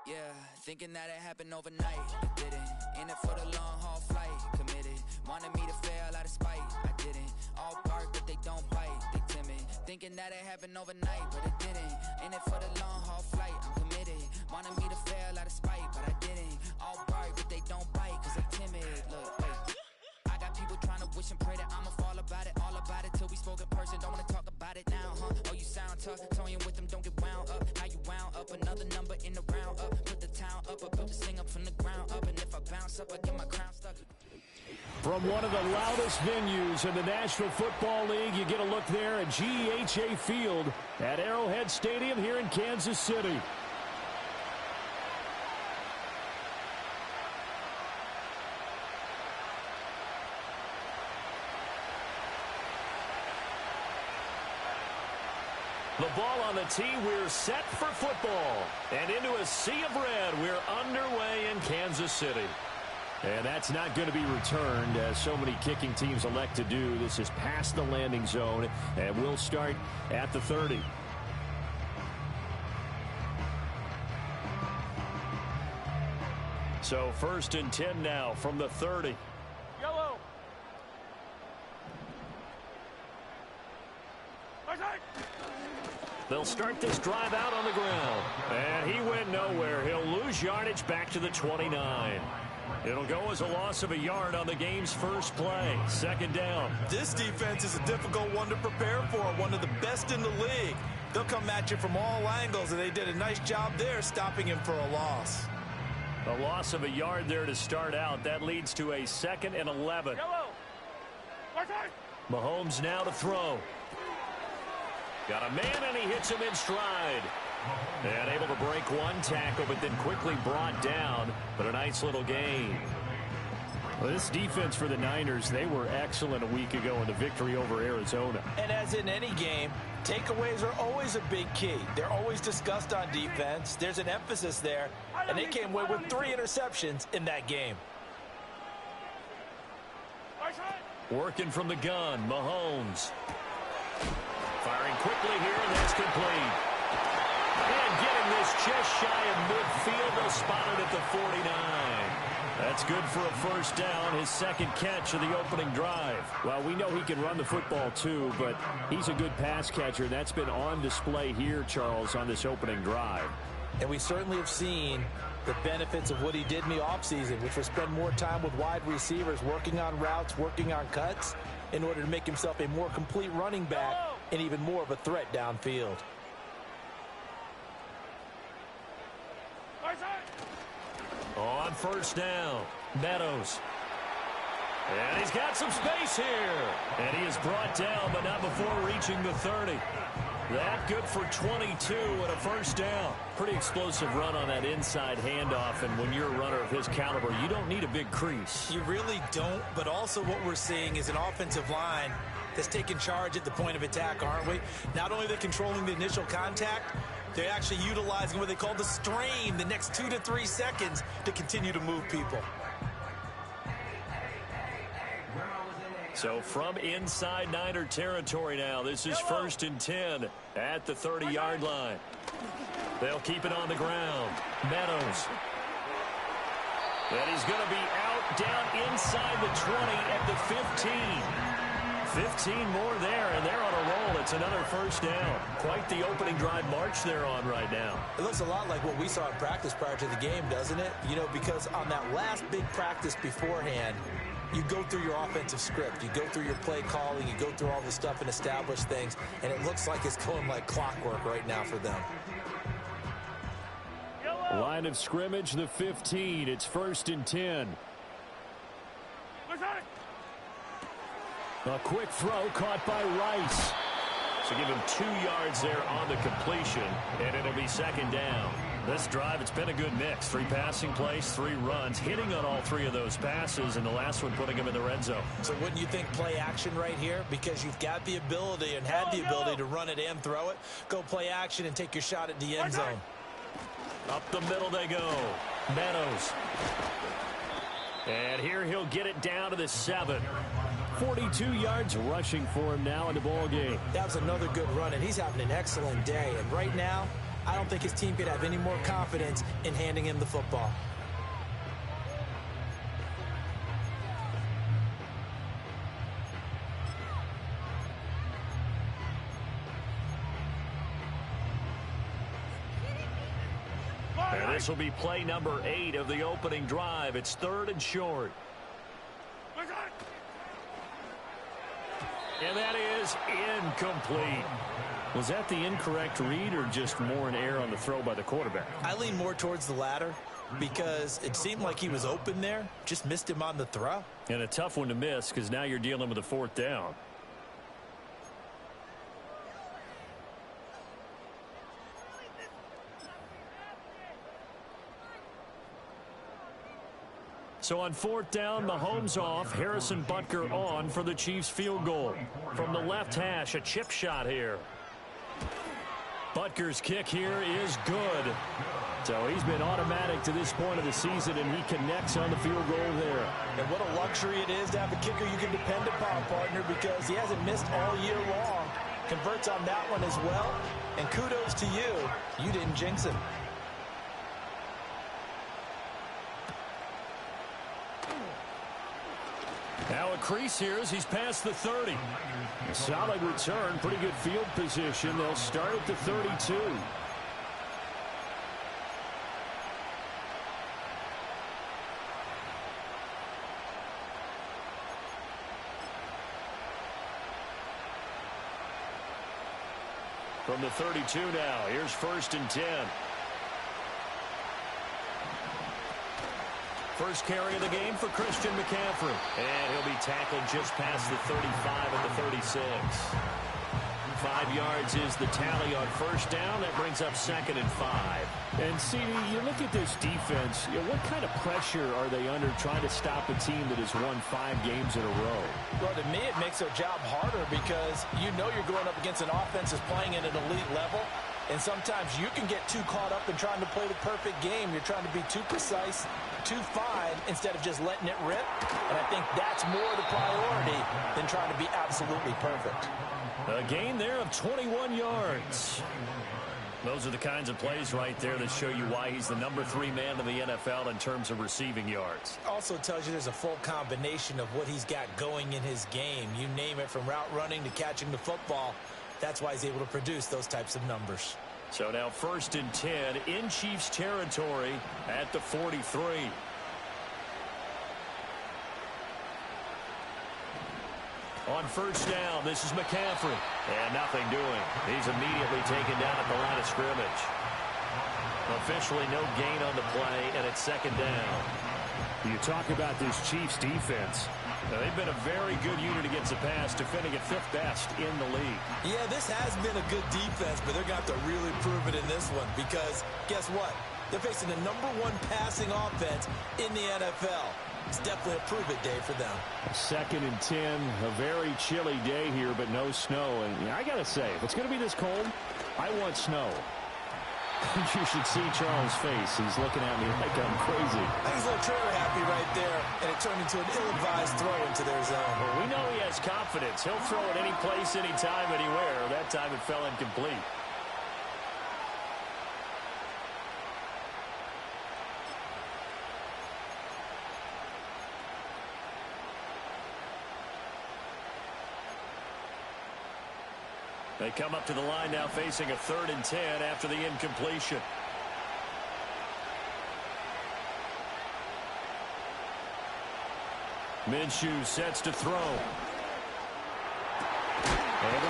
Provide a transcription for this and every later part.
Yeah, thinking that it happened overnight. It didn't. In it for the long haul flight. Committed. Wanted me to fail out of spite. I didn't. All bark, but they don't bite. They timid. Thinking that it happened overnight, but it didn't. In it for the long haul flight. I'm committed. Wanted me to fail out of spite, but I didn't. All bark, but they don't bite, cause they timid. Look, wait. I got people trying to wish and pray that I'ma fall about it. All about it till we spoke in person. Don't wanna talk about it now, huh? Oh, you sound tough. Toying with them, don't get wound up. How you wound up? Another number in the round up. Put the town up. I built this thing up from the ground up. And if I bounce up, I get my crown stuck. From one of the loudest venues in the National Football League, you get a look there at GEHA Field at Arrowhead Stadium here in Kansas City. The ball on the tee, we're set for football. And into a sea of red, we're underway in Kansas City. And that's not going to be returned, as so many kicking teams elect to do. This is past the landing zone, and we'll start at the 30. So 1st and 10 now from the 30. Yellow. They'll start this drive out on the ground. And he went nowhere. He'll lose yardage back to the 29. It'll go as a loss of a yard on the game's first play. 2nd down. This defense is a difficult one to prepare for. One of the best in the league. They'll come at you from all angles, and they did a nice job there stopping him for a loss. A loss of a yard there to start out. That leads to a 2nd and 11. Yellow. Mahomes now to throw. Got a man, and he hits him in stride. And able to break one tackle, but then quickly brought down. But a nice little gain. Well, this defense for the Niners, they were excellent a week ago in the victory over Arizona. And as in any game, takeaways are always a big key. They're always discussed on defense. There's an emphasis there, and they came away with 3 interceptions in that game. Working from the gun, Mahomes. Firing quickly here, and that's complete. And getting this just shy of midfield, they'll spot it at the 49. That's good for a 1st down, his 2nd catch of the opening drive. Well, we know he can run the football too, but he's a good pass catcher. That's been on display here, Charles, on this opening drive. And we certainly have seen the benefits of what he did in the offseason, which was spend more time with wide receivers, working on routes, working on cuts, in order to make himself a more complete running back and even more of a threat downfield. On 1st down, Meadows. And he's got some space here. And he is brought down, but not before reaching the 30. That good for 22 and a 1st down. Pretty explosive run on that inside handoff, and when you're a runner of his caliber, you don't need a big crease. You really don't, but also what we're seeing is an offensive line that's taking charge at the point of attack, aren't we? Not only are they controlling the initial contact, they're actually utilizing what they call the strain, the next 2 to 3 seconds, to continue to move people. So from inside Niner territory now, this is 1st and 10 at the 30-yard line. They'll keep it on the ground. Meadows. And he's going to be out down inside the 20 at the 15. 15 more there, and they're on a roll. It's another 1st down. Quite the opening drive march they're on right now. It looks a lot like what we saw in practice prior to the game, doesn't it? You know, because on that last big practice beforehand, you go through your offensive script. You go through your play calling. You go through all the stuff and establish things, and it looks like it's going like clockwork right now for them. Line of scrimmage, the 15. It's 1st and 10. A quick throw caught by Rice. So give him 2 yards there on the completion, and it'll be 2nd down. This drive, it's been a good mix. 3 passing plays, 3 runs, hitting on all 3 of those passes, and the last one putting him in the red zone. So wouldn't you think play action right here? Because you've got the ability and had the ability to run it and throw it. Go play action and take your shot at the end zone. Up the middle they go. Meadows. And here he'll get it down to the 7. 42 yards rushing for him now in the ball game. That was another good run, and he's having an excellent day. And right now, I don't think his team could have any more confidence in handing him the football. And this will be play number 8 of the opening drive. It's 3rd and short. And that is incomplete. Was that the incorrect read or just more an error on the throw by the quarterback? I lean more towards the latter because it seemed like he was open there. Just missed him on the throw. And a tough one to miss because now you're dealing with a 4th down. So on 4th down, Mahomes off, Harrison Butker on for the Chiefs field goal. From the left hash, a chip shot here. Butker's kick here is good. So he's been automatic to this point of the season, and he connects on the field goal there. And what a luxury it is to have a kicker you can depend upon, partner, because he hasn't missed all year long. Converts on that one as well. And kudos to you. You didn't jinx him. Now a crease here as he's past the 30. A solid return, pretty good field position. They'll start at the 32. From the 32 now, here's 1st and 10. First carry of the game for Christian McCaffrey. And he'll be tackled just past the 35 at the 36. 5 yards is the tally on 1st down. That brings up 2nd and 5. And, CD, you look at this defense, what kind of pressure are they under trying to stop a team that has won 5 games in a row? Well, to me, it makes their job harder because you know you're going up against an offense that's playing at an elite level. And sometimes you can get too caught up in trying to play the perfect game. You're trying to be too precise, too fine, instead of just letting it rip. And I think that's more the priority than trying to be absolutely perfect. A gain there of 21 yards. Those are the kinds of plays right there that show you why he's the number 3 man in the NFL in terms of receiving yards. Also tells you there's a full combination of what he's got going in his game. You name it, from route running to catching the football. That's why he's able to produce those types of numbers. So now 1st and 10 in Chiefs territory at the 43. On 1st down, this is McCaffrey. And nothing doing. He's immediately taken down at the line of scrimmage. Officially no gain on the play, and it's 2nd down. You talk about this Chiefs defense. Now, they've been a very good unit against the pass, defending at 5th best in the league. Yeah, this has been a good defense, but they're going to have to really prove it in this one because guess what? They're facing the number 1 passing offense in the NFL. It's definitely a prove-it day for them. 2nd and 10, a very chilly day here, but no snow. And I got to say, if it's going to be this cold, I want snow. You should see Charles' face. He's looking at me like I'm crazy. I think he's a little trigger happy right there, and it turned into an ill-advised throw into their zone. Well, we know he has confidence. He'll throw it any place, anytime, anywhere. That time it fell incomplete. They come up to the line now facing a 3rd and 10 after the incompletion. Minshew sets to throw. Able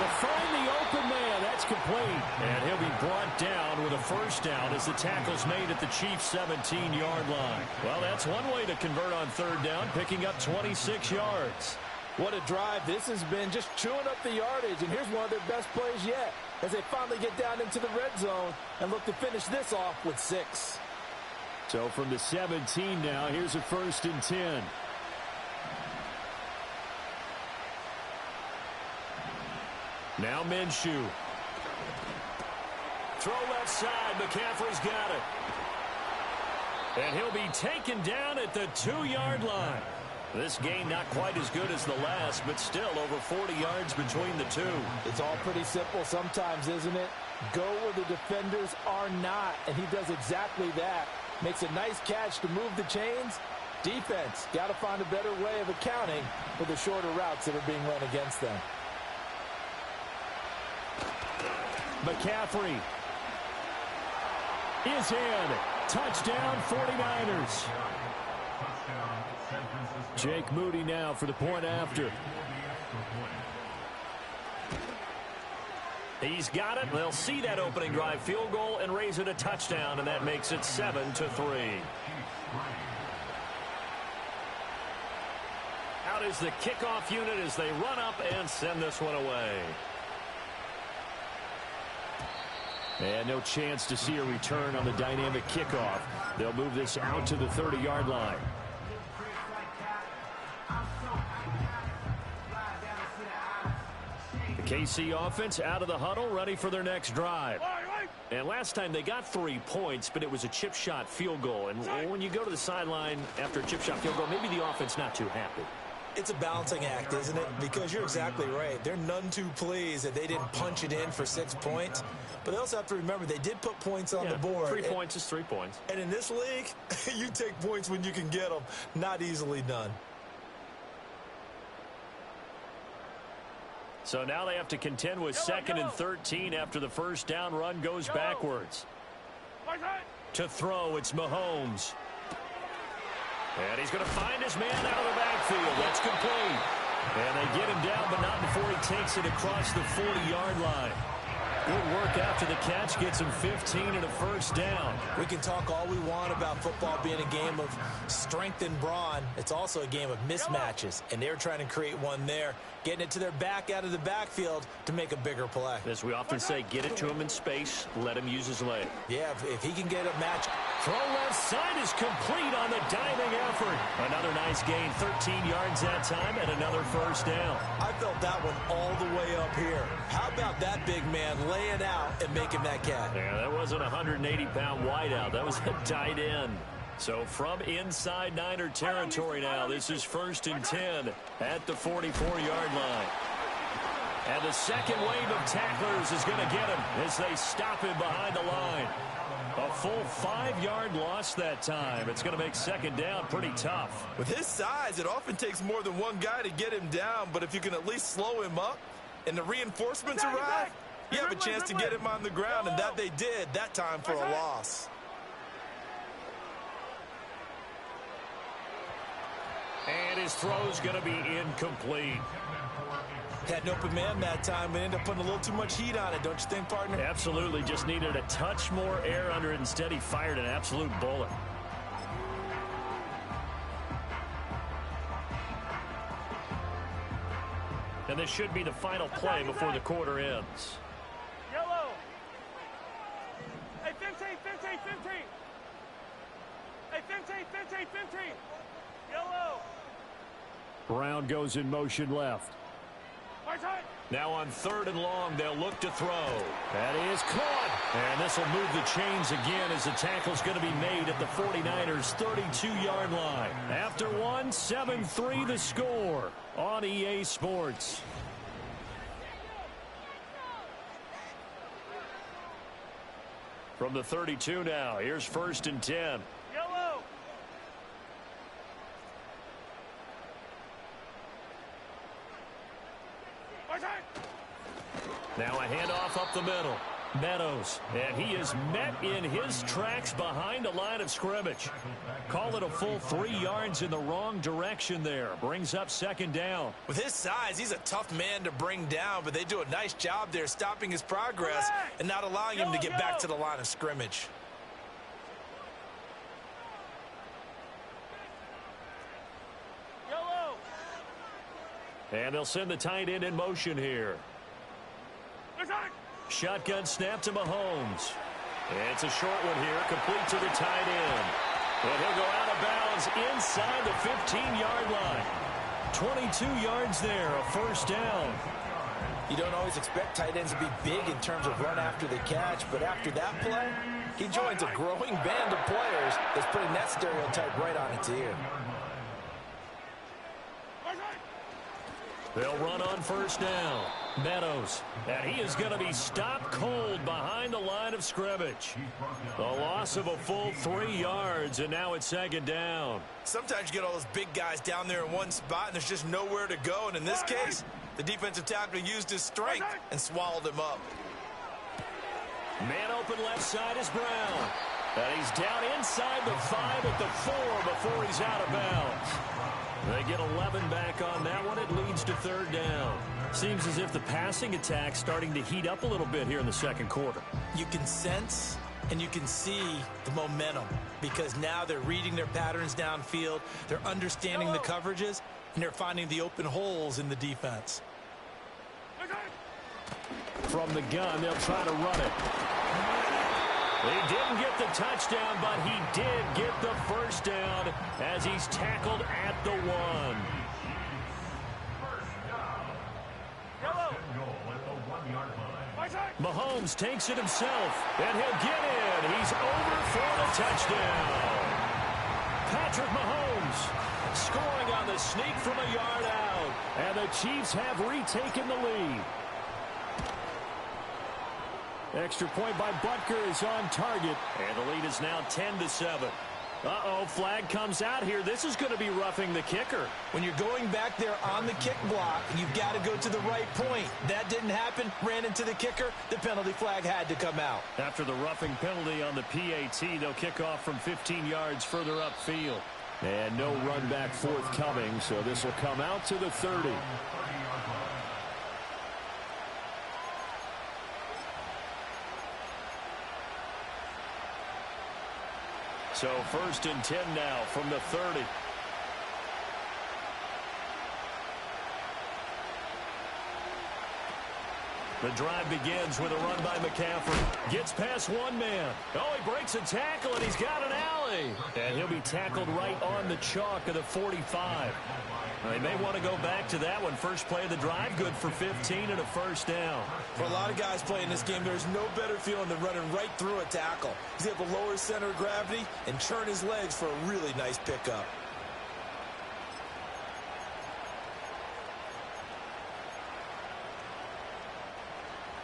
to find the open man. That's complete. And he'll be brought down with a 1st down as the tackle's made at the Chiefs' 17-yard line. Well, that's one way to convert on 3rd down, picking up 26 yards. What a drive this has been, just chewing up the yardage. And here's one of their best plays yet as they finally get down into the red zone and look to finish this off with 6. So from the 17 now, here's a 1st and 10. Now Minshew. Throw left side. McCaffrey's got it. And he'll be taken down at the 2-yard line. This game not quite as good as the last, but still over 40 yards between the two. It's all pretty simple sometimes, isn't it? Go where the defenders are not, and he does exactly that. Makes a nice catch to move the chains. Defense, got to find a better way of accounting for the shorter routes that are being run against them. McCaffrey is in. Touchdown, 49ers. Jake Moody now for the point after. He's got it. They'll see that opening drive field goal and raise it a touchdown, and that makes it 7-3. Out is the kickoff unit as they run up and send this one away. And no chance to see a return on the dynamic kickoff. They'll move this out to the 30-yard line. The KC offense out of the huddle, ready for their next drive. And last time they got 3 points, but it was a chip shot field goal. And when you go to the sideline after a chip shot field goal, maybe the offense not too happy. It's a balancing act, isn't it? Because you're exactly right. They're none too pleased that they didn't punch it in for 6 points. But they also have to remember they did put points on the board. 3 points is 3 points. And in this league, you take points when you can get them. Not easily done. So now they have to contend with 2nd and 13 after the first down run goes backwards. To throw, it's Mahomes. And he's going to find his man out of the backfield. That's complete. And they get him down, but not before he takes it across the 40-yard line. Good work after the catch. Gets him 15 and a first down. We can talk all we want about football being a game of strength and brawn. It's also a game of mismatches, and they're trying to create one there, getting it to their back out of the backfield to make a bigger play. As we often say, get it to him in space, let him use his leg. Yeah, if he can get a match. Throw left side is complete on the diving effort. Another nice gain, 13 yards that time, and another first down. I felt that one all the way up here. How about that big man laying out and making that catch? Yeah, that wasn't a 180-pound wideout. That was a tight end. So from inside Niner territory now, this is 1st and 10 at the 44-yard line. And the second wave of tacklers is going to get him as they stop him behind the line. A full 5-yard loss that time. It's going to make 2nd down pretty tough. With his size, it often takes more than one guy to get him down, but if you can at least slow him up and the reinforcements arrive, you have a chance to get him on the ground, and that they did that time for a loss. And his throw's going to be incomplete. Had an open man that time, but ended up putting a little too much heat on it, don't you think, partner? Absolutely. Just needed a touch more air under it. Instead, he fired an absolute bullet. And this should be the final play before the quarter ends. Yellow. Hey, 15. Hey, 15. Yellow. Brown goes in motion left. Now on 3rd and long, they'll look to throw. That is caught. And this will move the chains again as the tackle's going to be made at the 49ers' 32-yard line. After one, 7-3 the score on EA Sports. From the 32 now, here's 1st and 10. Yellow. Now a handoff up the middle. Meadows, and he is met in his tracks behind the line of scrimmage. Call it a full 3 yards in the wrong direction there. Brings up 2nd down. With his size, he's a tough man to bring down, but they do a nice job there stopping his progress and not allowing him to get back to the line of scrimmage. Yellow. And they'll send the tight end in motion here. Shotgun snap to Mahomes. It's a short one here, complete to the tight end. And he'll go out of bounds inside the 15-yard line. 22 yards there, a first down. You don't always expect tight ends to be big in terms of run after the catch, but after that play, he joins a growing band of players that's putting that stereotype right on its ear. They'll run on first down. Meadows. And he is going to be stopped cold behind the line of scrimmage. A loss of a full 3 yards, and now it's second down. Sometimes you get all those big guys down there in one spot, and there's just nowhere to go. And in this case, the defensive tackle used his strength and swallowed him up. Man open left side is Brown. And he's down inside the 5 at the 4 before he's out of bounds. They get 11 back on that one. It leads to third down. Seems as if the passing attack's starting to heat up a little bit here in the second quarter. You can sense and you can see the momentum because now they're reading their patterns downfield. They're understanding the coverages, and they're finding the open holes in the defense. From the gun, they'll try to run it. He didn't get the touchdown, but he did get the first down as he's tackled at the 1. Mahomes takes it himself, and he'll get in. He's over for the touchdown. Patrick Mahomes scoring on the sneak from a yard out, and the Chiefs have retaken the lead. Extra point by Butker is on target, and the lead is now 10-7. Uh-oh, flag comes out here. This is going to be roughing the kicker. When you're going back there on the kick block, you've got to go to the right point. That didn't happen. Ran into the kicker. The penalty flag had to come out. After the roughing penalty on the PAT, they'll kick off from 15 yards further upfield. And no run back forthcoming, so this will come out to the 30. So first and 10 now from the 30. The drive begins with a run by McCaffrey. Gets past one man. Oh, he breaks a tackle, and he's got an alley. And he'll be tackled right on the chalk of the 45. They may want to go back to that one. First play of the drive, good for 15 and a first down. For a lot of guys playing this game, there's no better feeling than running right through a tackle. He's able to lower his center of gravity and churn his legs for a really nice pickup.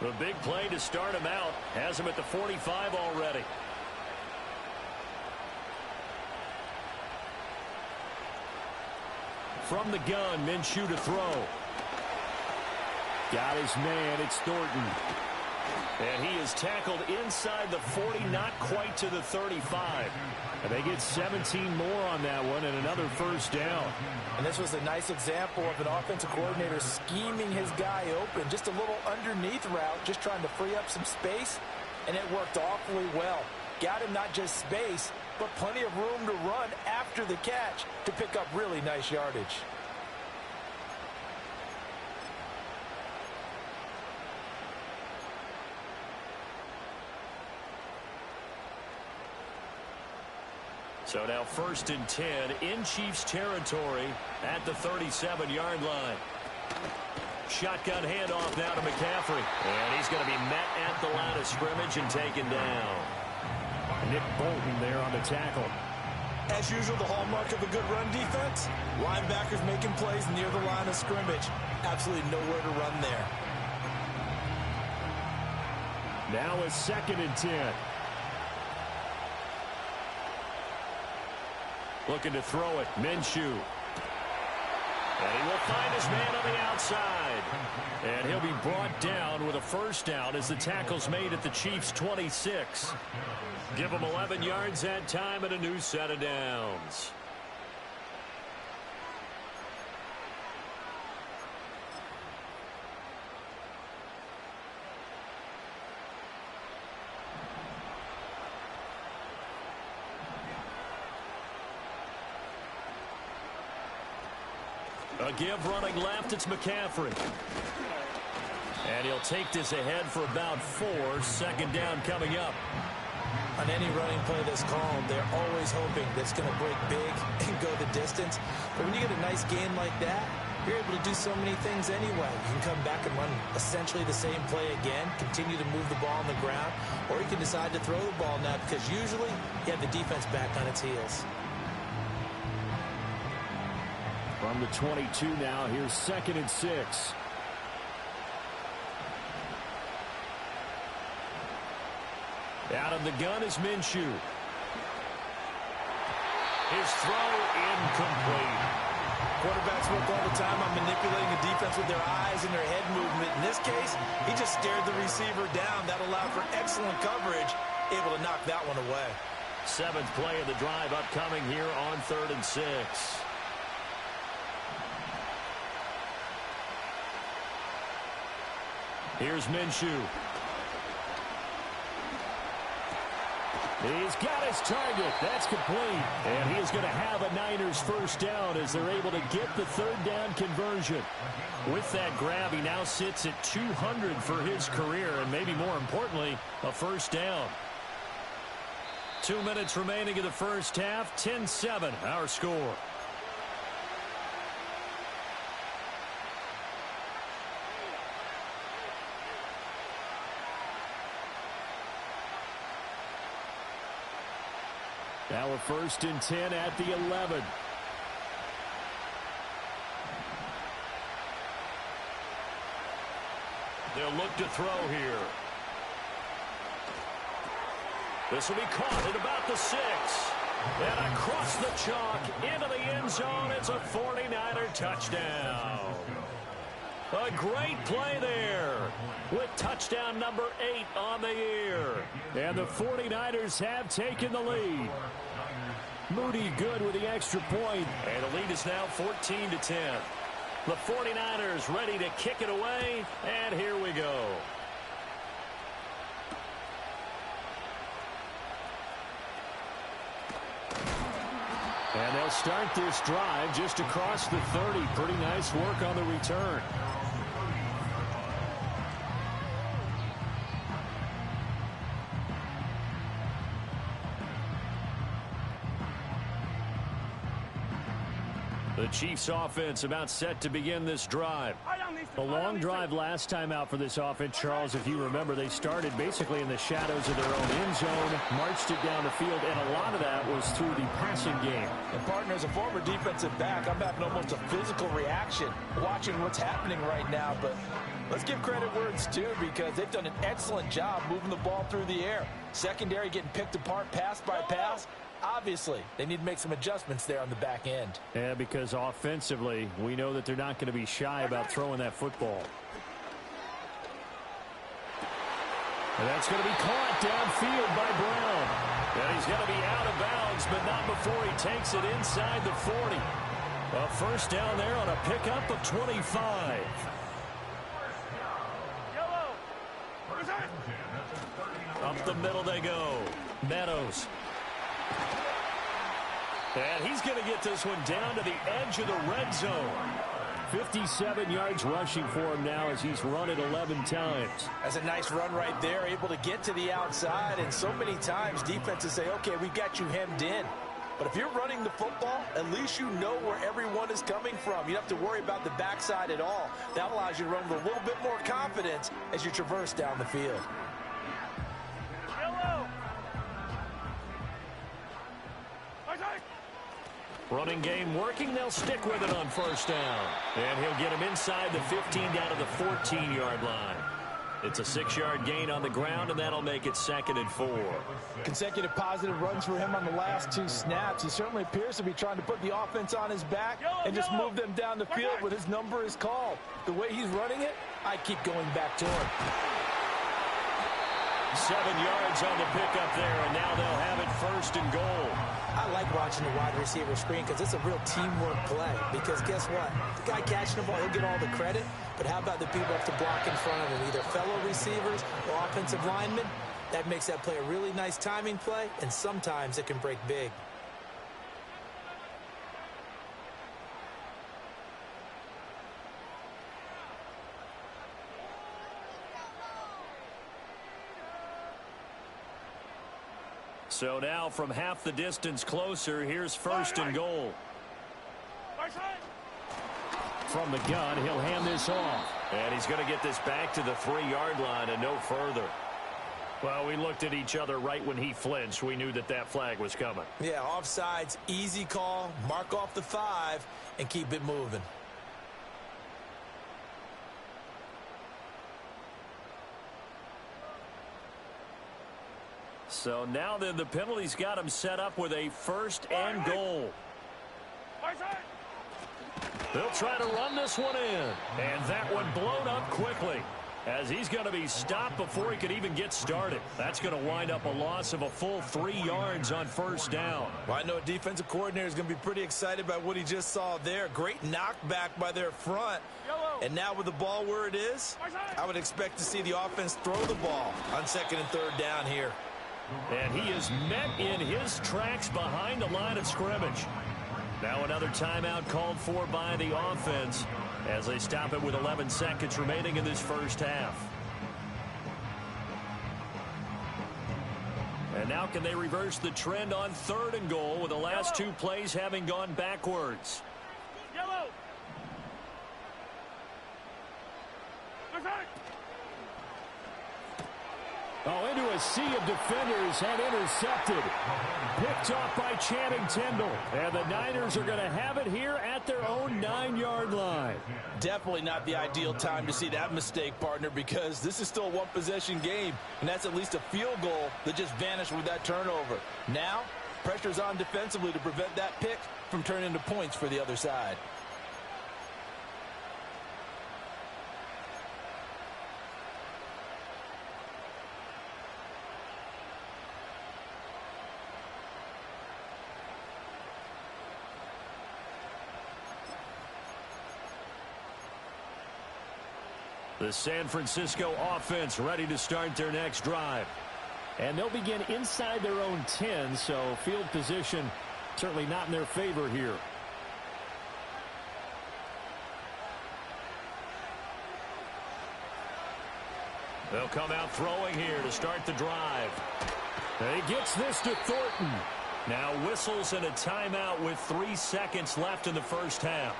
The big play to start him out has him at the 45 already. From the gun, Minshew to throw. Got his man, it's Thornton. And he is tackled inside the 40, not quite to the 35. And they get 17 more on that one and another first down. And this was a nice example of an offensive coordinator scheming his guy open. Just a little underneath route, just trying to free up some space. And it worked awfully well. Got him not just space, but plenty of room to run after the catch to pick up really nice yardage. So now first and 10 in Chiefs territory at the 37-yard line. Shotgun handoff now to McCaffrey. And he's going to be met at the line of scrimmage and taken down. Nick Bolton there on the tackle. As usual, the hallmark of a good run defense, linebackers making plays near the line of scrimmage. Absolutely nowhere to run there. Now a second and 10. Looking to throw it, Minshew. And he will find his man on the outside. And he'll be brought down with a first down as the tackle's made at the Chiefs' 26. Give him 11 yards that time and a new set of downs. A give running left, it's McCaffrey. And he'll take this ahead for about 4. Second down coming up. On any running play that's called, they're always hoping that it's going to break big and go the distance. But when you get a nice game like that, you're able to do so many things anyway. You can come back and run essentially the same play again, continue to move the ball on the ground, or you can decide to throw the ball now because usually you have the defense back on its heels. From the 22 now, here's 2nd and 6. Out of the gun is Minshew. His throw incomplete. Quarterbacks work all the time on manipulating the defense with their eyes and their head movement. In this case, he just stared the receiver down. That allowed for excellent coverage, able to knock that one away. 7th play of the drive upcoming here on 3rd and 6. Here's Minshew. He's got his target. That's complete. And he is going to have a Niners first down as they're able to get the 3rd down conversion. With that grab, he now sits at 200 for his career, and maybe more importantly, a first down. 2 minutes remaining in the first half. 10-7, our score. Now a 1st and 10 at the 11. They'll look to throw here. This will be caught at about the 6. And across the chalk into the end zone. It's a 49er touchdown. A great play there with touchdown number 8 on the year. And the 49ers have taken the lead. Moody good with the extra point. And the lead is now 14-10. The 49ers ready to kick it away. And here we go. And they'll start this drive just across the 30. Pretty nice work on the return. The Chiefs offense about set to begin this drive. A long drive last time out for this offense, Charles. If you remember, they started basically in the shadows of their own end zone, marched it down the field, and a lot of that was through the passing game. And partner, as a former defensive back, I'm having almost a physical reaction watching what's happening right now. But let's give credit where it's due, because they've done an excellent job moving the ball through the air. Secondary getting picked apart pass by pass. Obviously, they need to make some adjustments there on the back end. Yeah, because offensively, we know that they're not going to be shy about throwing that football. And that's going to be caught downfield by Brown. And he's going to be out of bounds, but not before he takes it inside the 40. A first down there on a pickup of 25. Up the middle they go. Meadows. And he's going to get this one down to the edge of the red zone. 57 yards rushing for him now as he's run it 11 times. That's a nice run right there, able to get to the outside. And so many times defenses say, okay, we got you hemmed in. But if you're running the football, at least you know where everyone is coming from. You don't have to worry about the backside at all. That allows you to run with a little bit more confidence as you traverse down the field. Running game working. They'll stick with it on first down. And he'll get him inside the 15 down to the 14-yard line. It's a 6-yard gain on the ground, and that'll make it 2nd and 4. Consecutive positive runs for him on the last 2 snaps. He certainly appears to be trying to put the offense on his back and just move them down the field when his number is called. The way he's running it, I keep going back to him. 7 yards on the pickup there, and now they'll have it 1st and goal. I like watching the wide receiver screen because it's a real teamwork play. Because guess what? The guy catching the ball, he'll get all the credit. But how about the people who have to block in front of him, either fellow receivers or offensive linemen? That makes that play a really nice timing play, and sometimes it can break big. So now from half the distance closer, here's 1st and goal. From the gun, he'll hand this off. And he's going to get this back to the 3-yard line and no further. Well, we looked at each other right when he flinched. We knew that that flag was coming. Yeah, offsides, easy call. Mark off the 5 and keep it moving. So now then the penalty's got him set up with a 1st and goal. They'll try to run this one in. And that one blown up quickly, as he's going to be stopped before he could even get started. That's going to wind up a loss of a full 3 yards on 1st down. Well, I know a defensive coordinator is going to be pretty excited by what he just saw there. Great knockback by their front. And now with the ball where it is, I would expect to see the offense throw the ball on 2nd and 3rd down here. And he is met in his tracks behind the line of scrimmage. Now another timeout called for by the offense as they stop it with 11 seconds remaining in this 1st half. And now can they reverse the trend on 3rd and goal with the last 2 plays having gone backwards? Yellow. Oh, into a sea of defenders and intercepted. Picked off by Channing Tindall. And the Niners are going to have it here at their own 9-yard line. Definitely not the ideal time to see that mistake, partner, because this is still a one-possession game, and that's at least a field goal that just vanished with that turnover. Now, pressure's on defensively to prevent that pick from turning into points for the other side. The San Francisco offense ready to start their next drive. And they'll begin inside their own 10, so field position certainly not in their favor here. They'll come out throwing here to start the drive. And he gets this to Thornton. Now whistles and a timeout with 3 seconds left in the 1st half.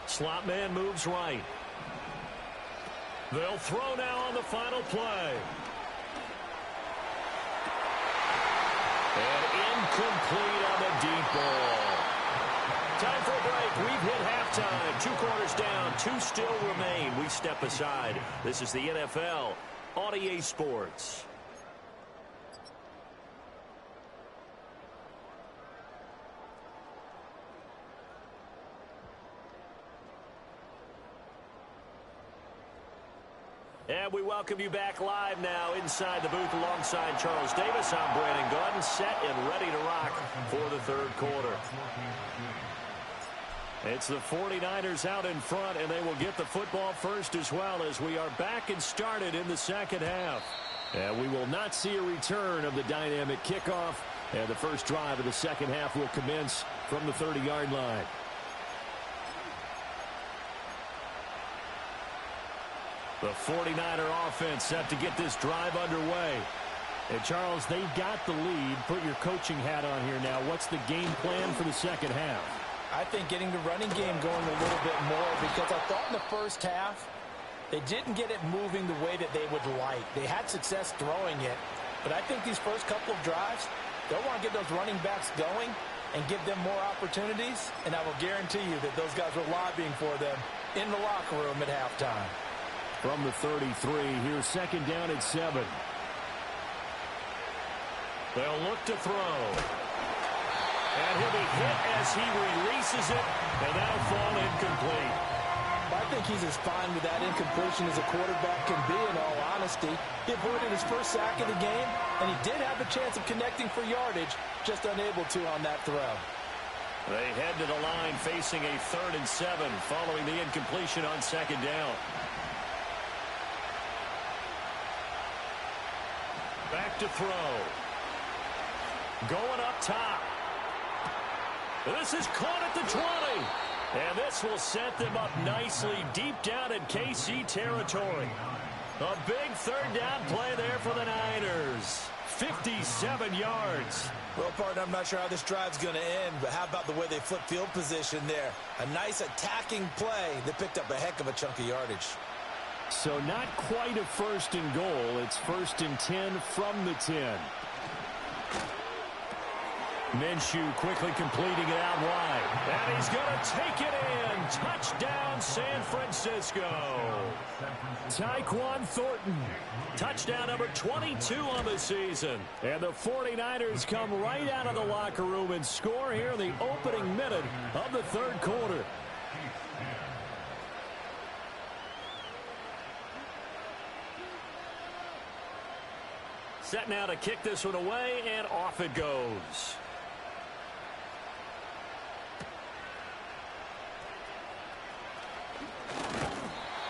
Slot man moves right. They'll throw now on the final play. And incomplete on the deep ball. Time for a break. We've hit halftime. 2 quarters down. 2 still remain. We step aside. This is the NFL on EA Sports. And we welcome you back live now inside the booth alongside Charles Davis. I'm Brandon Gaudin, set and ready to rock for the 3rd quarter. It's the 49ers out in front, and they will get the football first as well as we are back and started in the 2nd half. And we will not see a return of the dynamic kickoff, and the first drive of the 2nd half will commence from the 30-yard line. The 49er offense set to get this drive underway. And Charles, they've got the lead. Put your coaching hat on here now. What's the game plan for the 2nd half? I think getting the running game going a little bit more, because I thought in the 1st half they didn't get it moving the way that they would like. They had success throwing it, but I think these first couple of drives, they'll want to get those running backs going and give them more opportunities, and I will guarantee you that those guys were lobbying for them in the locker room at halftime. From the 33, here's 2nd down and 7. They'll look to throw. And he'll be hit as he releases it, and that'll fall incomplete. I think he's as fine with that incompletion as a quarterback can be, in all honesty. He avoided his first sack of the game, and he did have a chance of connecting for yardage, just unable to on that throw. They head to the line facing a 3rd and 7 following the incompletion on 2nd down. Back to throw. Going up top. This is caught at the 20. And this will set them up nicely deep down in KC territory. A big third down play there for the Niners. 57 yards. Well, partner, I'm not sure how this drive's going to end, but how about the way they flip field position there? A nice attacking play that picked up a heck of a chunk of yardage. So not quite a first and goal. It's 1st and 10 from the 10. Minshew quickly completing it out wide. And he's going to take it in. Touchdown, San Francisco. Tyquan Thornton. Touchdown number 22 on the season. And the 49ers come right out of the locker room and score here in the opening minute of the third quarter. Set now to kick this one away, and off it goes.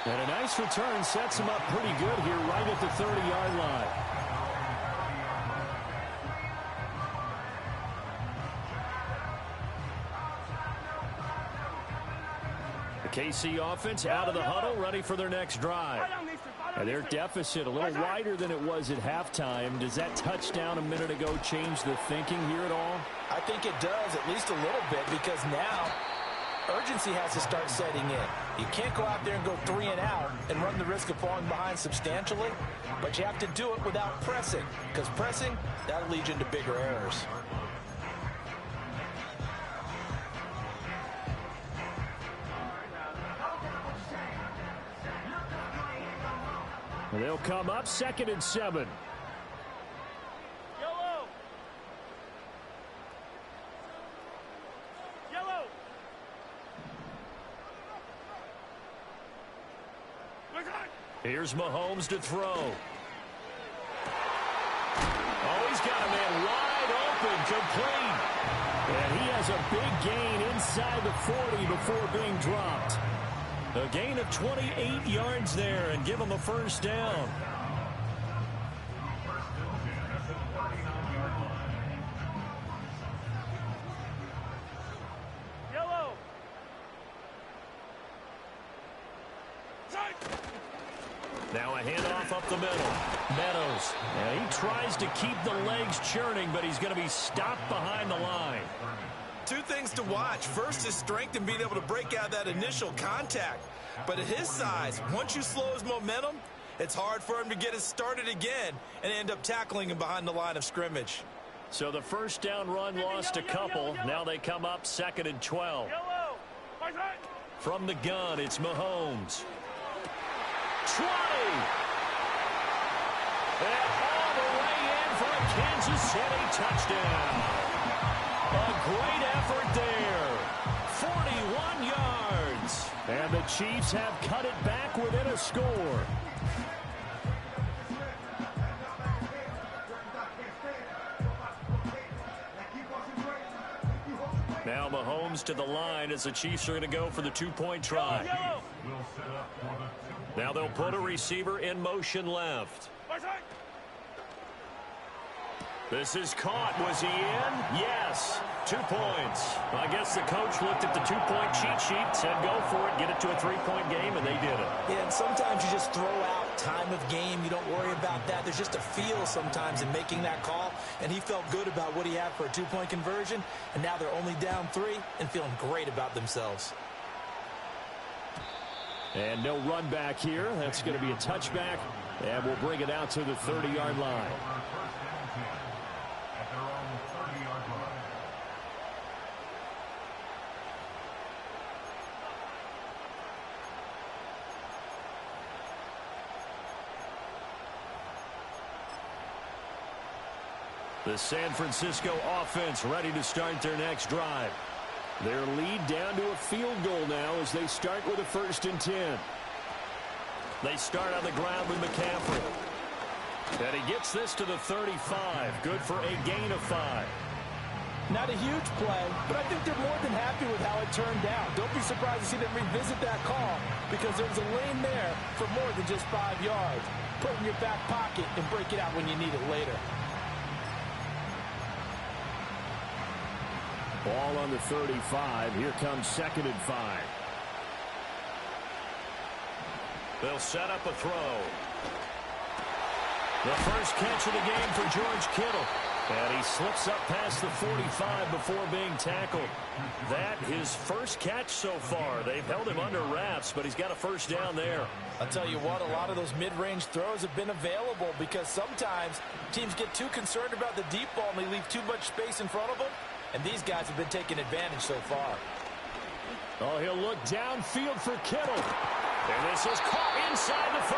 And a nice return sets him up pretty good here right at the 30-yard line. The KC offense out of the huddle, ready for their next drive. And their deficit a little wider than it was at halftime. Does that touchdown a minute ago change the thinking here at all? I think it does, at least a little bit, because now urgency has to start setting in. You can't go out there and go 3 and out and run the risk of falling behind substantially, but you have to do it without pressing, because pressing, that'll lead you into bigger errors. And they'll come up 2nd and 7. Yellow. Yellow. Here's Mahomes to throw. Oh, he's got a man wide open, complete. And he has a big gain inside the 40 before being dropped. A gain of 28 yards there and give him a first down. Yellow. Now a handoff up the middle. Meadows. And he tries to keep the legs churning, but he's going to be stopped behind the line. Two things to watch. First, his strength and being able to break out that initial contact. But at his size, once you slow his momentum, it's hard for him to get it started again and end up tackling him behind the line of scrimmage. So the first down run lost a couple. Now they come up 2nd and 12. From the gun, it's Mahomes. 20. And all the way in for a Kansas City touchdown. A great effort there. 41 yards. And the Chiefs have cut it back within a score. Now Mahomes to the line as the Chiefs are going to go for the 2-point try. Now they'll put a receiver in motion left. This is caught. Was he in? Yes. 2 points. I guess the coach looked at the 2-point cheat sheet, said go for it, get it to a 3-point game, and they did it. Yeah, and sometimes you just throw out time of game. You don't worry about that. There's just a feel sometimes in making that call, and he felt good about what he had for a 2-point conversion, and now they're only down 3 and feeling great about themselves. And no run back here. That's going to be a touchback, and we'll bring it out to the 30-yard line. The San Francisco offense ready to start their next drive. Their lead down to a field goal now as they start with a 1st and 10. They start on the ground with McCaffrey. And he gets this to the 35. Good for a gain of 5. Not a huge play, but I think they're more than happy with how it turned out. Don't be surprised to see them revisit that call because there's a lane there for more than just 5 yards. Put it in your back pocket and break it out when you need it later. Ball on the 35. Here comes 2nd and 5. They'll set up a throw. The first catch of the game for George Kittle. And he slips up past the 45 before being tackled. That his first catch so far. They've held him under wraps, but he's got a first down there. I'll tell you what, a lot of those mid-range throws have been available because sometimes teams get too concerned about the deep ball and they leave too much space in front of them. And these guys have been taking advantage so far. Oh, he'll look downfield for Kittle. And this is caught inside the 5.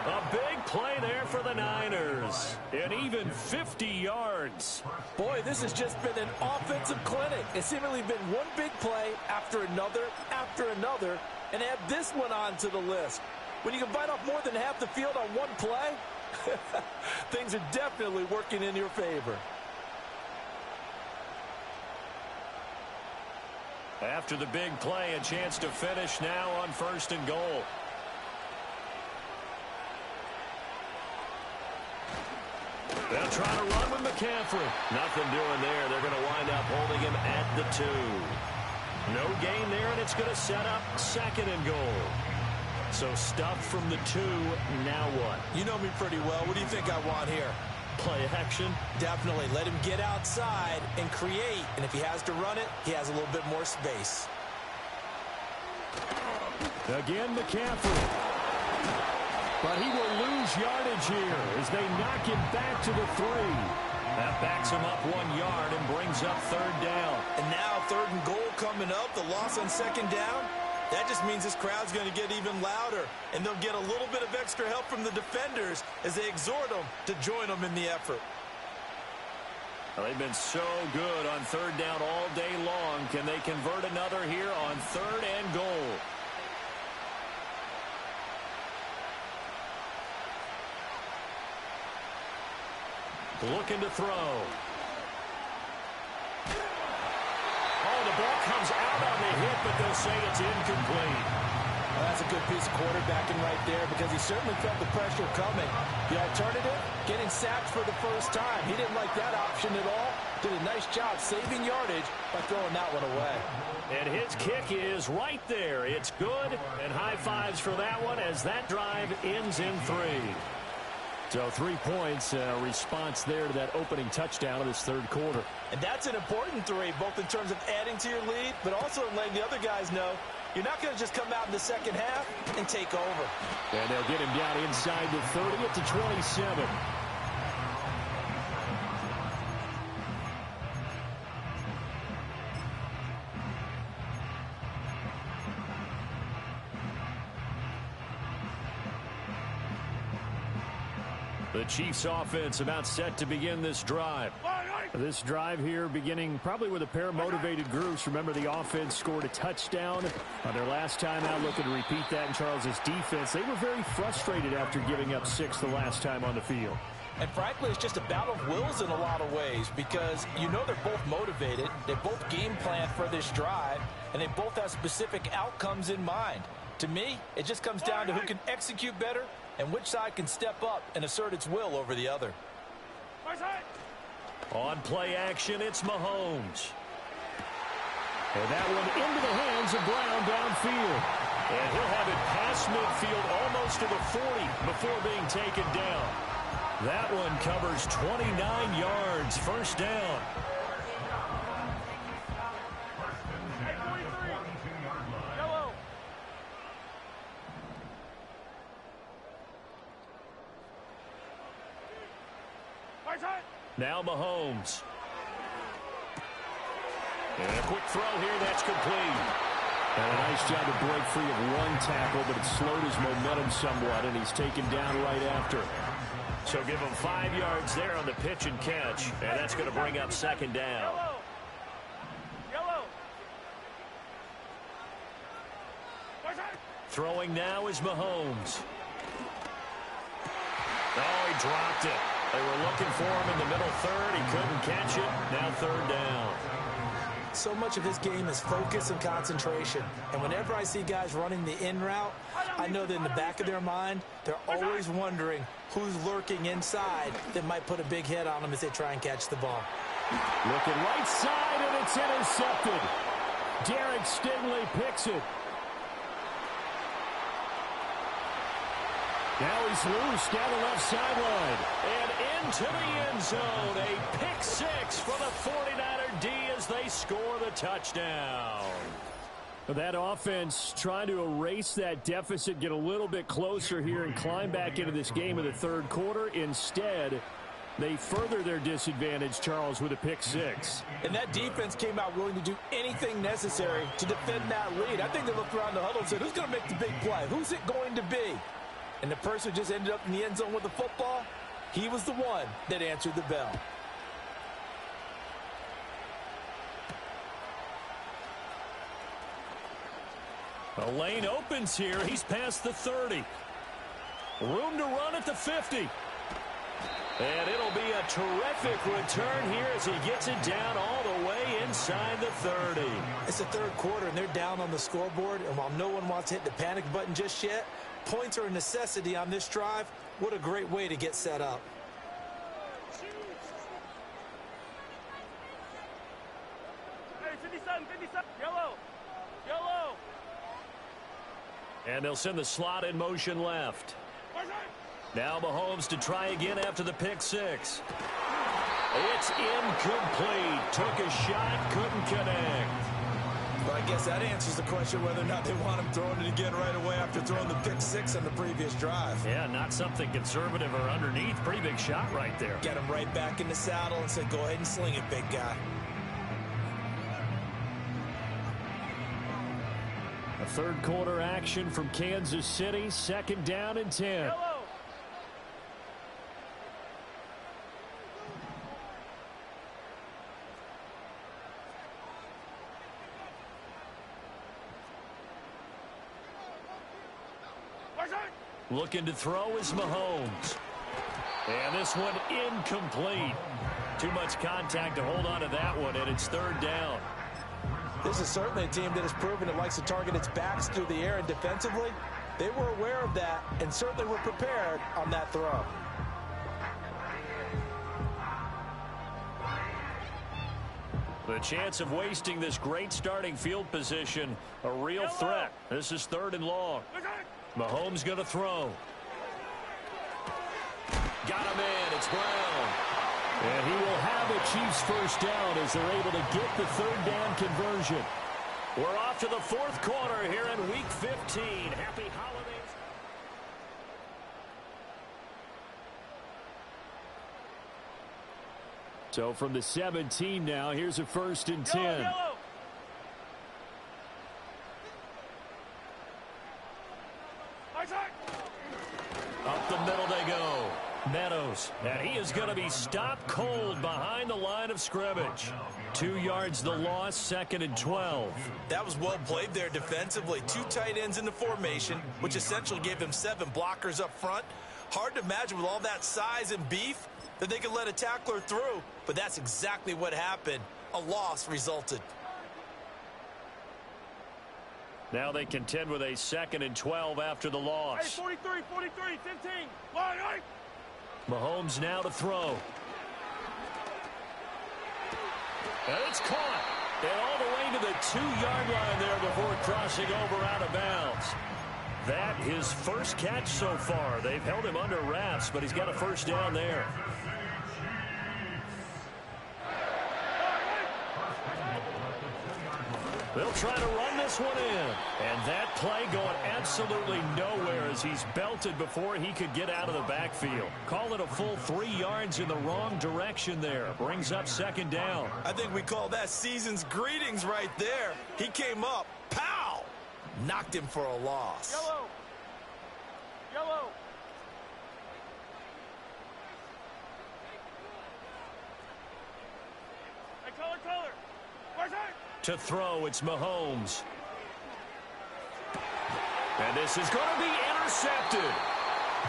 A big play there for the Niners. And even 50 yards. Boy, this has just been an offensive clinic. It's seemingly been one big play after another, and add this one on to the list. When you can bite off more than half the field on one play, things are definitely working in your favor. After the big play, a chance to finish now on 1st and goal. They'll try to run with McCaffrey. Nothing doing there. They're going to wind up holding him at the 2. No gain there, and it's going to set up 2nd and goal. So stuff from the 2. Now what? You know me pretty well. What do you think I want here? Play action? Definitely. Let him get outside and create. And if he has to run it, he has a little bit more space. Again, McCaffrey. But he will lose yardage here as they knock him back to the 3. That backs him up 1 yard and brings up 3rd down. And now 3rd and goal coming up. The loss on 2nd down. That just means this crowd's going to get even louder. And they'll get a little bit of extra help from the defenders as they exhort them to join them in the effort. Well, they've been so good on 3rd down all day long. Can they convert another here on 3rd and goal? Looking to throw. Oh, the ball comes out on the hit, but they'll say it's incomplete. Well, that's a good piece of quarterbacking right there because he certainly felt the pressure coming. The alternative, getting sacked for the first time. He didn't like that option at all. Did a nice job saving yardage by throwing that one away. And his kick is right there. It's good, and high fives for that one as that drive ends in 3. So 3 points, response there to that opening touchdown of this 3rd quarter. And that's an important 3, both in terms of adding to your lead, but also in letting the other guys know you're not going to just come out in the 2nd half and take over. And they'll get him down inside the 30 at the 27. The Chiefs offense about set to begin this drive. This drive here beginning probably with a pair of motivated groups. Remember, the offense scored a touchdown on their last time out, looking to repeat that in Charles's defense. They were very frustrated after giving up 6 the last time on the field. And frankly, it's just a battle of wills in a lot of ways because you know they're both motivated. They both game plan for this drive, and they both have specific outcomes in mind. To me, it just comes down to who can execute better and which side can step up and assert its will over the other. On play action, it's Mahomes. And that one into the hands of Brown downfield. And he'll have it past midfield almost to the 40 before being taken down. That one covers 29 yards, 1st down. Now Mahomes. And a quick throw here, that's complete. And a nice job to break free of 1 tackle, but it slowed his momentum somewhat, and he's taken down right after. So give him 5 yards there on the pitch and catch, and that's going to bring up 2nd down. Yellow. Throwing now is Mahomes. Oh, he dropped it. They were looking for him in the middle 3rd. He couldn't catch it. Now 3rd down. So much of this game is focus and concentration. And whenever I see guys running the in route, I know that in the back of their mind, they're always wondering who's lurking inside that might put a big hit on them as they try and catch the ball. Looking right side, and it's intercepted. Derek Stingley picks it. Now he's loose down the left sideline. And into the end zone. A pick six for the 49er D as they score the touchdown. That offense trying to erase that deficit, get a little bit closer here, and climb back into this game in the third quarter. Instead, they further their disadvantage, Charles, with a pick six. And that defense came out willing to do anything necessary to defend that lead. I think they looked around the huddle and said, who's going to make the big play? Who's it going to be? And the person who just ended up in the end zone with the football, he was the one that answered the bell. A lane opens here. He's past the 30. Room to run at the 50. And it'll be a terrific return here as he gets it down all the way inside the 30. It's the third quarter, and they're down on the scoreboard. And while no one wants to hit the panic button just yet, points are a necessity on this drive. What a great way to get set up. Hey, 57, 57. Yellow. Yellow. And they'll send the slot in motion left. Now Mahomes to try again after the pick six. It's incomplete. Took a shot, couldn't connect. Well, I guess that answers the question whether or not they want him throwing it again right away after throwing the pick six on the previous drive. Yeah, not something conservative or underneath. Pretty big shot right there. Get him right back in the saddle and said, go ahead and sling it, big guy. A third quarter action from Kansas City. Second down and 10. Yellow. Looking to throw is Mahomes. And this one incomplete. Too much contact to hold on to that one, and it's third down. This is certainly a team that has proven it likes to target its backs through the air, and defensively, they were aware of that and certainly were prepared on that throw. The chance of wasting this great starting field position, a real threat. This is third and long. Mahomes going to throw. Got him in. It's Brown. And he will have a Chiefs first down as they're able to get the third down conversion. We're off to the fourth quarter here in Week 15. Happy holidays. So from the 17 now, here's a first and 10. Yellow. Up the middle they go. Meadows. And he is going to be stopped cold behind the line of scrimmage. 2 yards the loss, second and 12. That was well played there defensively. 2 tight ends in the formation, which essentially gave him 7 blockers up front. Hard to imagine with all that size and beef that they could let a tackler through, but that's exactly what happened. A loss resulted. Now they contend with a second and 12 after the loss. Hey, 43, 43, 15. Line, line. Mahomes now to throw. And it's caught. And all the way to the 2-yard line there before crossing over out of bounds. That his first catch so far. They've held him under wraps, but he's got a first down there. They'll try to run this one in. And that play going absolutely nowhere as he's belted before he could get out of the backfield. Call it a full 3 yards in the wrong direction there. Brings up second down. I think we call that season's greetings right there. He came up, pow! Knocked him for a loss. Yellow. Yellow. Hey, color. Where's that? To throw, it's Mahomes. And this is going to be intercepted.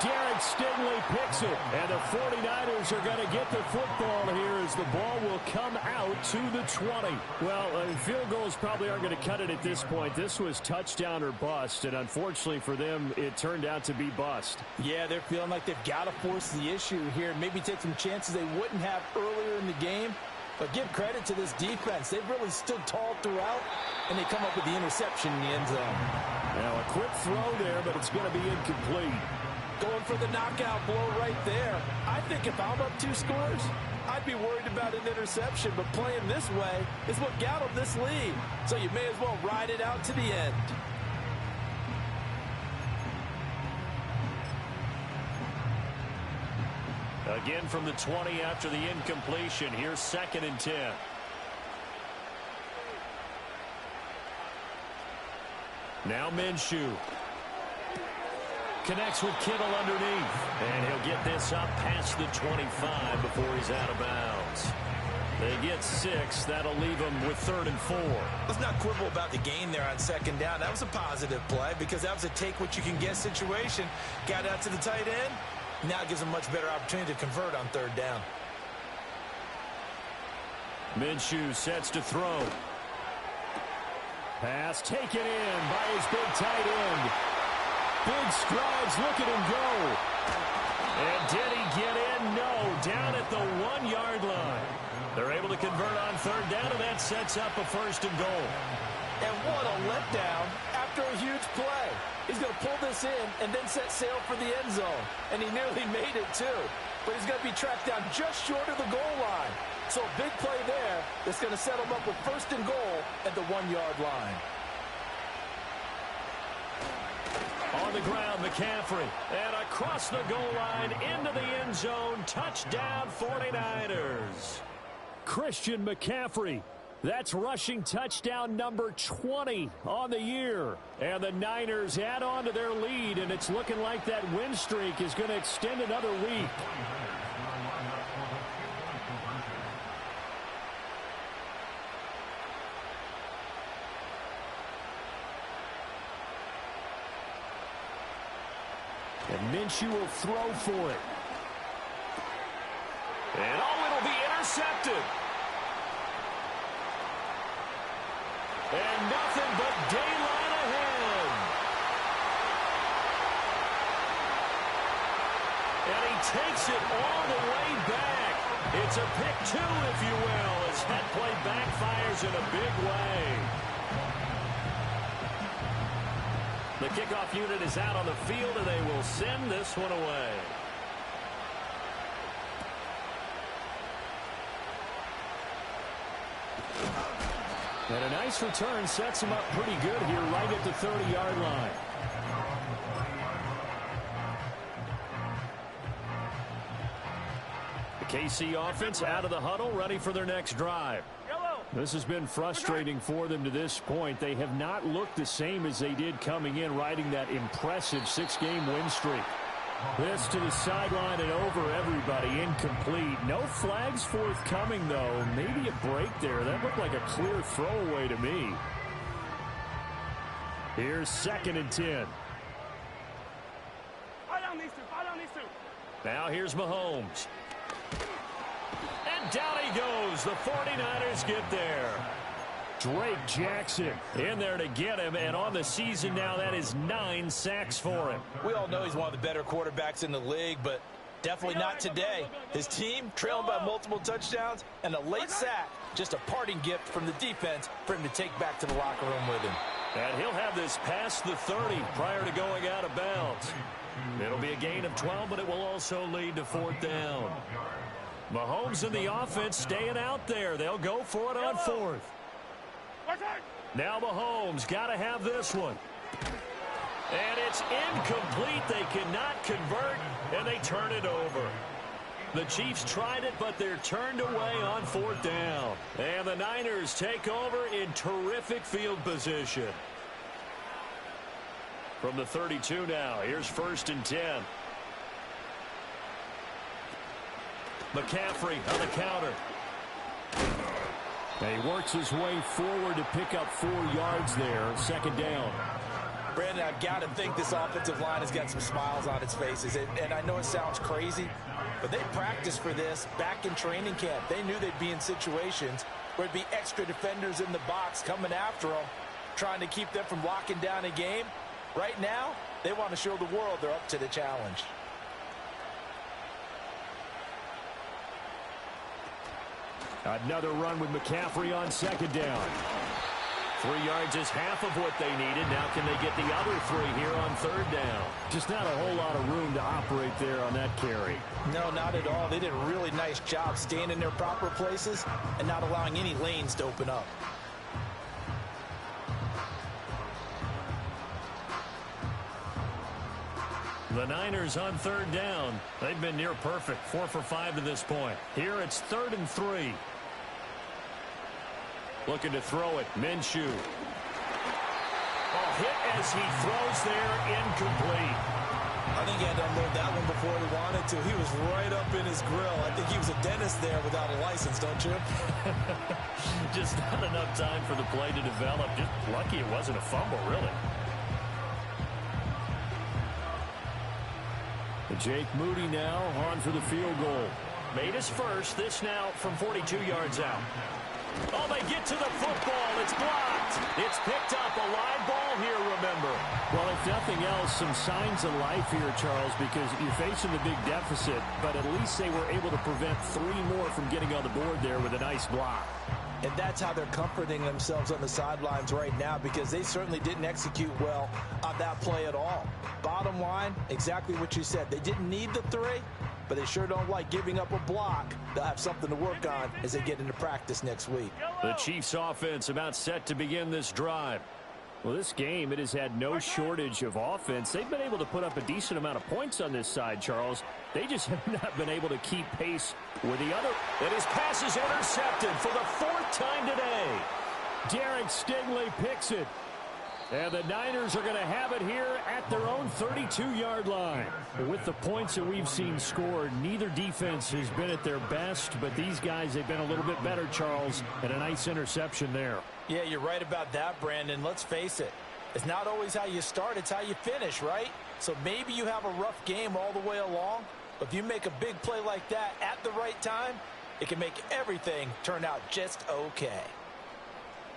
Derek Stingley picks it. And the 49ers are going to get the football here as the ball will come out to the 20. Well, field goals probably aren't going to cut it at this point. This was touchdown or bust, and unfortunately for them, it turned out to be bust. Yeah, they're feeling like they've got to force the issue here. Maybe take some chances they wouldn't have earlier in the game. But give credit to this defense. They've really stood tall throughout, and they come up with the interception in the end zone. Now a quick throw there, but it's going to be incomplete. Going for the knockout blow right there. I think if I'm up 2 scores, I'd be worried about an interception, but playing this way is what got them this lead. So you may as well ride it out to the end. Again from the 20 after the incompletion. Here's 2nd and 10. Now Minshew. Connects with Kittle underneath. And he'll get this up past the 25 before he's out of bounds. They get 6. That'll leave them with 3rd and 4. Let's not quibble about the gain there on 2nd down. That was a positive play because that was a take-what-you-can-get situation. Got out to the tight end. Now gives them much better opportunity to convert on 3rd down. Minshew sets to throw. Pass taken in by his big tight end. Big strides, look at him go. And did he get in? No, down at the 1-yard line. They're able to convert on 3rd down, and that sets up a 1st and goal. And what a letdown after a huge play. He's going to pull this in and then set sail for the end zone. And he nearly made it, too. But he's going to be tracked down just short of the goal line. So a big play there that's going to set him up with 1st and goal at the 1-yard line. On the ground, McCaffrey. And across the goal line into the end zone. Touchdown, 49ers. Christian McCaffrey. That's rushing touchdown number 20 on the year. And the Niners add on to their lead, and it's looking like that win streak is going to extend another week. And Minshew will throw for it. And it'll be intercepted. And nothing but daylight ahead. And he takes it all the way back. It's a pick 2, if you will, as that play backfires in a big way. The kickoff unit is out on the field, and they will send this one away. And a nice return sets him up pretty good here right at the 30-yard line. The KC offense out of the huddle, ready for their next drive. This has been frustrating for them to this point. They have not looked the same as they did coming in, riding that impressive 6-game win streak. This to the sideline and over everybody, incomplete. No flags forthcoming, though. Maybe a break there. That looked like a clear throwaway to me. Here's 2nd and 10. Now here's Mahomes. And down he goes. The 49ers get there. Drake Jackson in there to get him, and on the season now, that is 9 sacks for him. We all know he's one of the better quarterbacks in the league, but definitely not today. His team trailing by multiple touchdowns, and a late sack, just a parting gift from the defense for him to take back to the locker room with him. And he'll have this past the 30 prior to going out of bounds. It'll be a gain of 12, but it will also lead to 4th down. Mahomes and the offense staying out there. They'll go for it on 4th. Now Mahomes got to have this one. And it's incomplete. They cannot convert, and they turn it over. The Chiefs tried it, but they're turned away on 4th down. And the Niners take over in terrific field position. From the 32 now, here's 1st and 10. McCaffrey on the counter. He works his way forward to pick up 4 yards there. 2nd down. Brandon, I've got to think this offensive line has got some smiles on its faces. And I know it sounds crazy, but they practiced for this back in training camp. They knew they'd be in situations where it'd be extra defenders in the box coming after them, trying to keep them from locking down a game. Right now, they want to show the world they're up to the challenge. Another run with McCaffrey on second down. 3 yards is half of what they needed. Now can they get the other 3 here on third down? Just not a whole lot of room to operate there on that carry. No, not at all. They did a really nice job staying in their proper places and not allowing any lanes to open up. The Niners on third down. They've been near perfect. 4 for 5 to this point. Here it's 3rd and 3. Looking to throw it. Minshew. Oh, hit as he throws there. Incomplete. I think he had to unload that one before he wanted to. He was right up in his grill. I think he was a dentist there without a license, don't you? Just not enough time for the play to develop. Just lucky it wasn't a fumble, really. Jake Moody now on for the field goal. Made his first. This now from 42 yards out. Oh, they get to the football. It's blocked. It's picked up. A live ball here, remember. Well, if nothing else, some signs of life here, Charles, because you're facing the big deficit, but at least they were able to prevent 3 more from getting on the board there with a nice block. And that's how they're comforting themselves on the sidelines right now, because they certainly didn't execute well on that play at all. Bottom line, exactly what you said. They didn't need the 3, but they sure don't like giving up a block. They'll have something to work on as they get into practice next week. The Chiefs offense about set to begin this drive. Well, this game, it has had no shortage of offense. They've been able to put up a decent amount of points on this side, Charles. They just have not been able to keep pace with the other. And his pass is intercepted for the 4th time today. Derek Stingley picks it. And the Niners are going to have it here at their own 32-yard line. With the points that we've seen scored, neither defense has been at their best, but these guys, they've been a little bit better, Charles, and a nice interception there. Yeah, you're right about that, Brandon. Let's face it. It's not always how you start, it's how you finish, right? So maybe you have a rough game all the way along, but if you make a big play like that at the right time, it can make everything turn out just okay.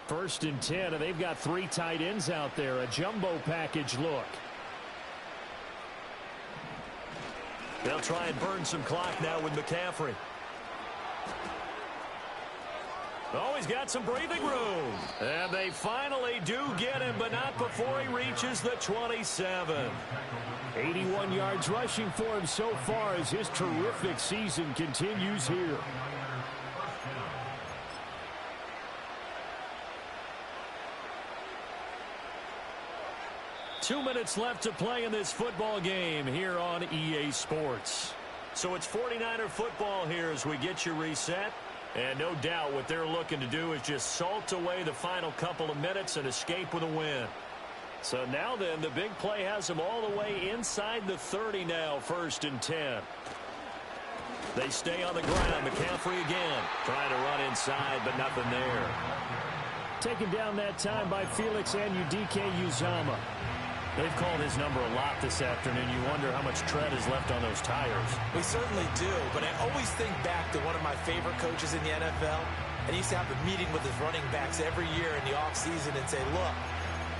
1st and 10, and they've got 3 tight ends out there. A jumbo package look. They'll try and burn some clock now with McCaffrey. Oh, he's got some breathing room. And they finally do get him, but not before he reaches the 27. 81 yards rushing for him so far as his terrific season continues here. Two minutes left to play in this football game here on EA Sports. So it's 49er football here as we get you reset. And no doubt what they're looking to do is just salt away the final couple of minutes and escape with a win. So now then, the big play has them all the way inside the 30 now, 1st and 10. They stay on the ground. McCaffrey again trying to run inside, but nothing there. Taken down that time by Felix Anudike-Uzomah. They've called his number a lot this afternoon. You wonder how much tread is left on those tires. We certainly do, but I always think back to one of my favorite coaches in the NFL. And he used to have a meeting with his running backs every year in the offseason and say, look,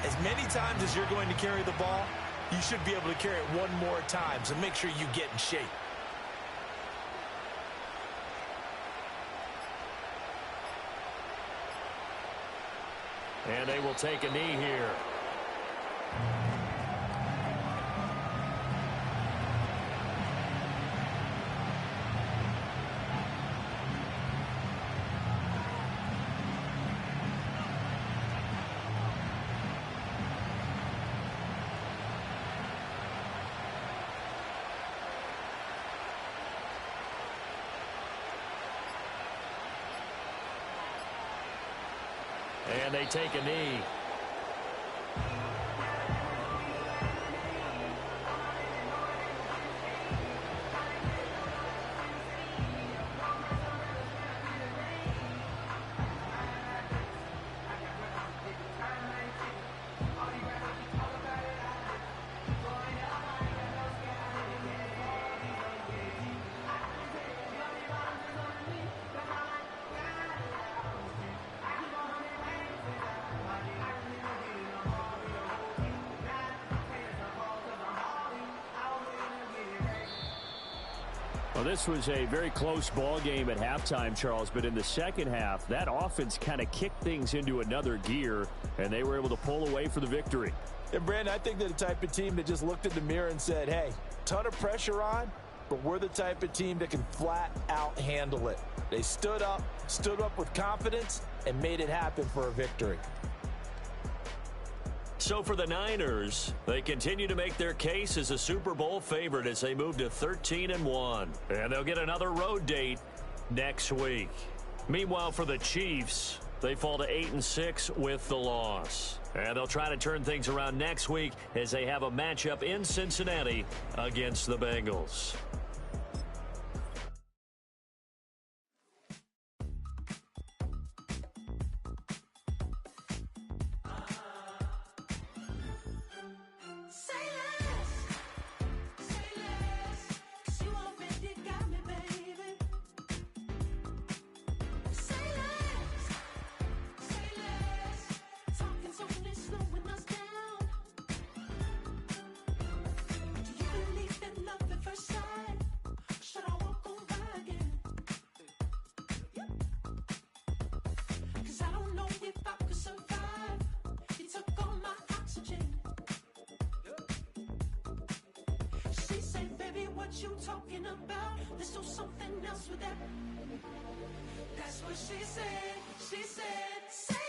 as many times as you're going to carry the ball, you should be able to carry it one more time, so make sure you get in shape. And they will take a knee here. And they take a knee. Well, this was a very close ball game at halftime, Charles, but in the second half, that offense kind of kicked things into another gear, and they were able to pull away for the victory. And, Brandon, I think they're the type of team that just looked in the mirror and said, hey, ton of pressure on, but we're the type of team that can flat out handle it. They stood up with confidence, and made it happen for a victory. So for the Niners, they continue to make their case as a Super Bowl favorite as they move to 13-1. And they'll get another road date next week. Meanwhile, for the Chiefs, they fall to 8-6 with the loss. And they'll try to turn things around next week as they have a matchup in Cincinnati against the Bengals. You talking about? Let's do something else with that. That's what she said. She said, say